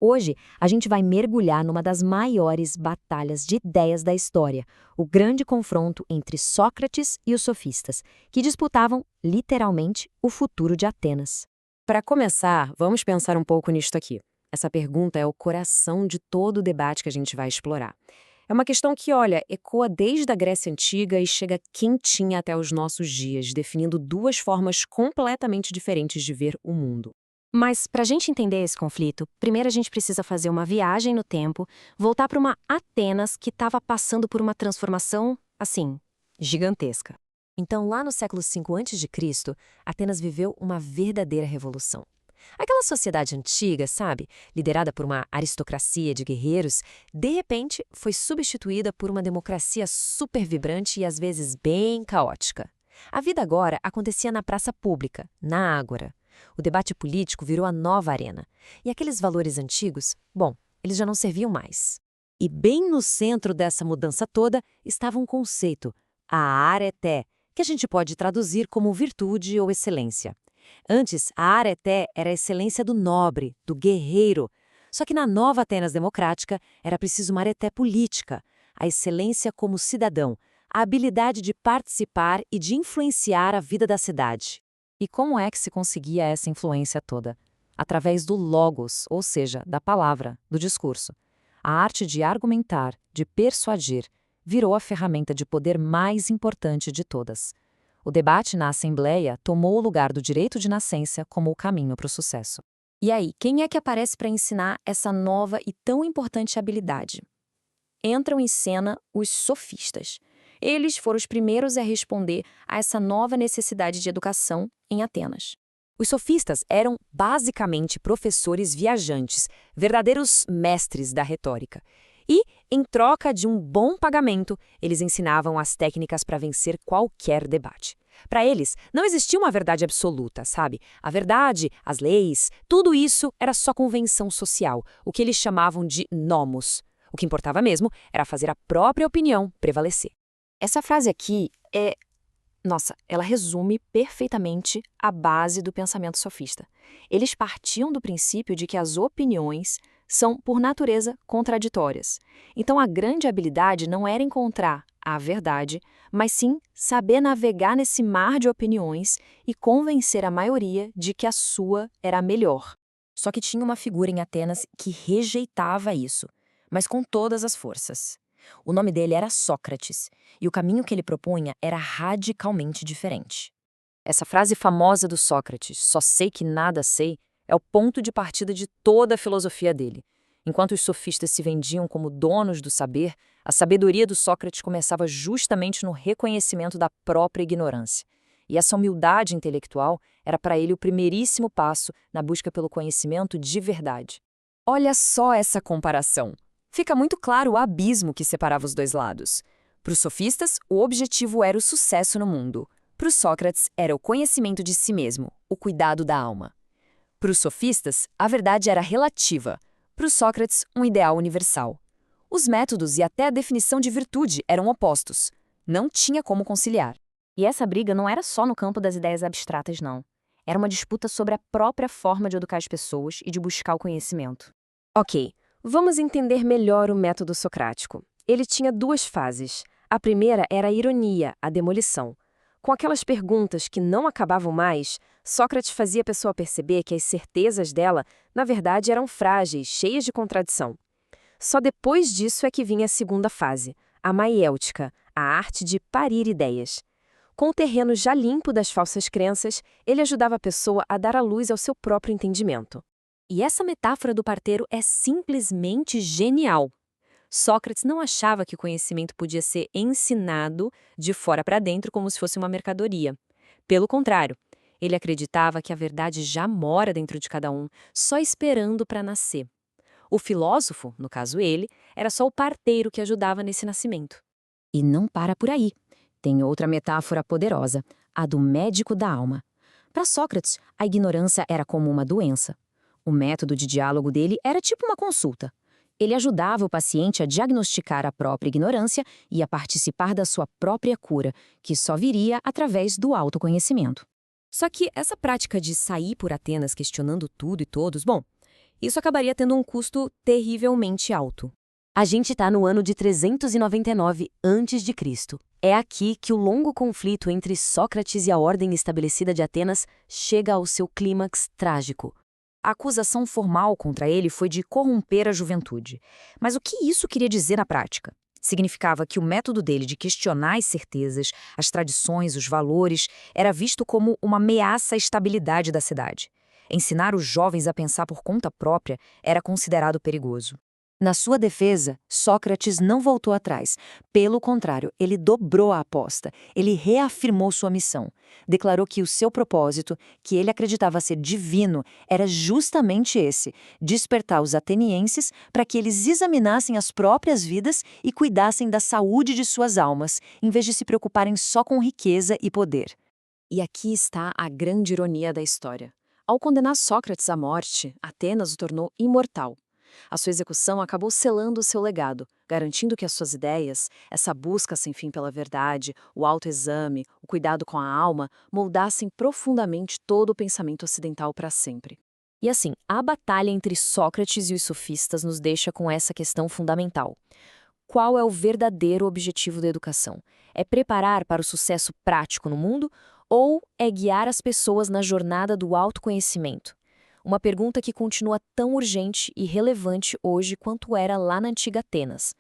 Hoje, a gente vai mergulhar numa das maiores batalhas de ideias da história, o grande confronto entre Sócrates e os sofistas, que disputavam, literalmente, o futuro de Atenas. Para começar, vamos pensar um pouco nisto aqui. Essa pergunta é o coração de todo o debate que a gente vai explorar. É uma questão que, olha, ecoa desde a Grécia Antiga e chega quentinha até os nossos dias, definindo duas formas completamente diferentes de ver o mundo. Mas, para a gente entender esse conflito, primeiro a gente precisa fazer uma viagem no tempo, voltar para uma Atenas que estava passando por uma transformação, assim, gigantesca. Então, lá no século V a.C., Atenas viveu uma verdadeira revolução. Aquela sociedade antiga, sabe, liderada por uma aristocracia de guerreiros, de repente foi substituída por uma democracia super vibrante e às vezes bem caótica. A vida agora acontecia na praça pública, na ágora. O debate político virou a nova arena. E aqueles valores antigos, bom, eles já não serviam mais. E bem no centro dessa mudança toda estava um conceito, a areté, que a gente pode traduzir como virtude ou excelência. Antes, a areté era a excelência do nobre, do guerreiro. Só que na nova Atenas democrática era preciso uma areté política, a excelência como cidadão, a habilidade de participar e de influenciar a vida da cidade. E como é que se conseguia essa influência toda? Através do logos, ou seja, da palavra, do discurso. A arte de argumentar, de persuadir, virou a ferramenta de poder mais importante de todas. O debate na Assembleia tomou o lugar do direito de nascença como o caminho para o sucesso. E aí, quem é que aparece para ensinar essa nova e tão importante habilidade? Entram em cena os sofistas. Eles foram os primeiros a responder a essa nova necessidade de educação em Atenas. Os sofistas eram basicamente professores viajantes, verdadeiros mestres da retórica. E, em troca de um bom pagamento, eles ensinavam as técnicas para vencer qualquer debate. Para eles, não existia uma verdade absoluta, sabe? A verdade, as leis, tudo isso era só convenção social, o que eles chamavam de nomos. O que importava mesmo era fazer a própria opinião prevalecer. Essa frase aqui ela resume perfeitamente a base do pensamento sofista. Eles partiam do princípio de que as opiniões são, por natureza, contraditórias. Então, a grande habilidade não era encontrar a verdade, mas sim saber navegar nesse mar de opiniões e convencer a maioria de que a sua era a melhor. Só que tinha uma figura em Atenas que rejeitava isso, mas com todas as forças. O nome dele era Sócrates, e o caminho que ele propunha era radicalmente diferente. Essa frase famosa do Sócrates, só sei que nada sei, é o ponto de partida de toda a filosofia dele. Enquanto os sofistas se vendiam como donos do saber, a sabedoria do Sócrates começava justamente no reconhecimento da própria ignorância. E essa humildade intelectual era para ele o primeiríssimo passo na busca pelo conhecimento de verdade. Olha só essa comparação. Fica muito claro o abismo que separava os dois lados. Para os sofistas, o objetivo era o sucesso no mundo. Para os Sócrates, era o conhecimento de si mesmo, o cuidado da alma. Para os sofistas, a verdade era relativa. Para os Sócrates, um ideal universal. Os métodos e até a definição de virtude eram opostos. Não tinha como conciliar. E essa briga não era só no campo das ideias abstratas, não. Era uma disputa sobre a própria forma de educar as pessoas e de buscar o conhecimento. Ok, vamos entender melhor o método socrático. Ele tinha duas fases. A primeira era a ironia, a demolição. Com aquelas perguntas que não acabavam mais, Sócrates fazia a pessoa perceber que as certezas dela, na verdade, eram frágeis, cheias de contradição. Só depois disso é que vinha a segunda fase, a maiêutica, a arte de parir ideias. Com o terreno já limpo das falsas crenças, ele ajudava a pessoa a dar à luz ao seu próprio entendimento. E essa metáfora do parteiro é simplesmente genial. Sócrates não achava que o conhecimento podia ser ensinado de fora para dentro como se fosse uma mercadoria. Pelo contrário, ele acreditava que a verdade já mora dentro de cada um, só esperando para nascer. O filósofo, no caso ele, era só o parteiro que ajudava nesse nascimento. E não para por aí. Tem outra metáfora poderosa, a do médico da alma. Para Sócrates, a ignorância era como uma doença. O método de diálogo dele era tipo uma consulta. Ele ajudava o paciente a diagnosticar a própria ignorância e a participar da sua própria cura, que só viria através do autoconhecimento. Só que essa prática de sair por Atenas questionando tudo e todos, bom, Isso acabaria tendo um custo terrivelmente alto. A gente está no ano de 399 a.C. É aqui que o longo conflito entre Sócrates e a ordem estabelecida de Atenas chega ao seu clímax trágico. A acusação formal contra ele foi de corromper a juventude. Mas o que isso queria dizer na prática? Significava que o método dele de questionar as certezas, as tradições, os valores, era visto como uma ameaça à estabilidade da cidade. Ensinar os jovens a pensar por conta própria era considerado perigoso. Na sua defesa, Sócrates não voltou atrás. Pelo contrário, ele dobrou a aposta. Ele reafirmou sua missão. Declarou que o seu propósito, que ele acreditava ser divino, era justamente esse: despertar os atenienses para que eles examinassem as próprias vidas e cuidassem da saúde de suas almas, em vez de se preocuparem só com riqueza e poder. E aqui está a grande ironia da história. Ao condenar Sócrates à morte, Atenas o tornou imortal. A sua execução acabou selando o seu legado, garantindo que as suas ideias, essa busca sem fim pela verdade, o autoexame, o cuidado com a alma, moldassem profundamente todo o pensamento ocidental para sempre. E assim, a batalha entre Sócrates e os sofistas nos deixa com essa questão fundamental. Qual é o verdadeiro objetivo da educação? É preparar para o sucesso prático no mundo ou é guiar as pessoas na jornada do autoconhecimento? Uma pergunta que continua tão urgente e relevante hoje quanto era lá na antiga Atenas.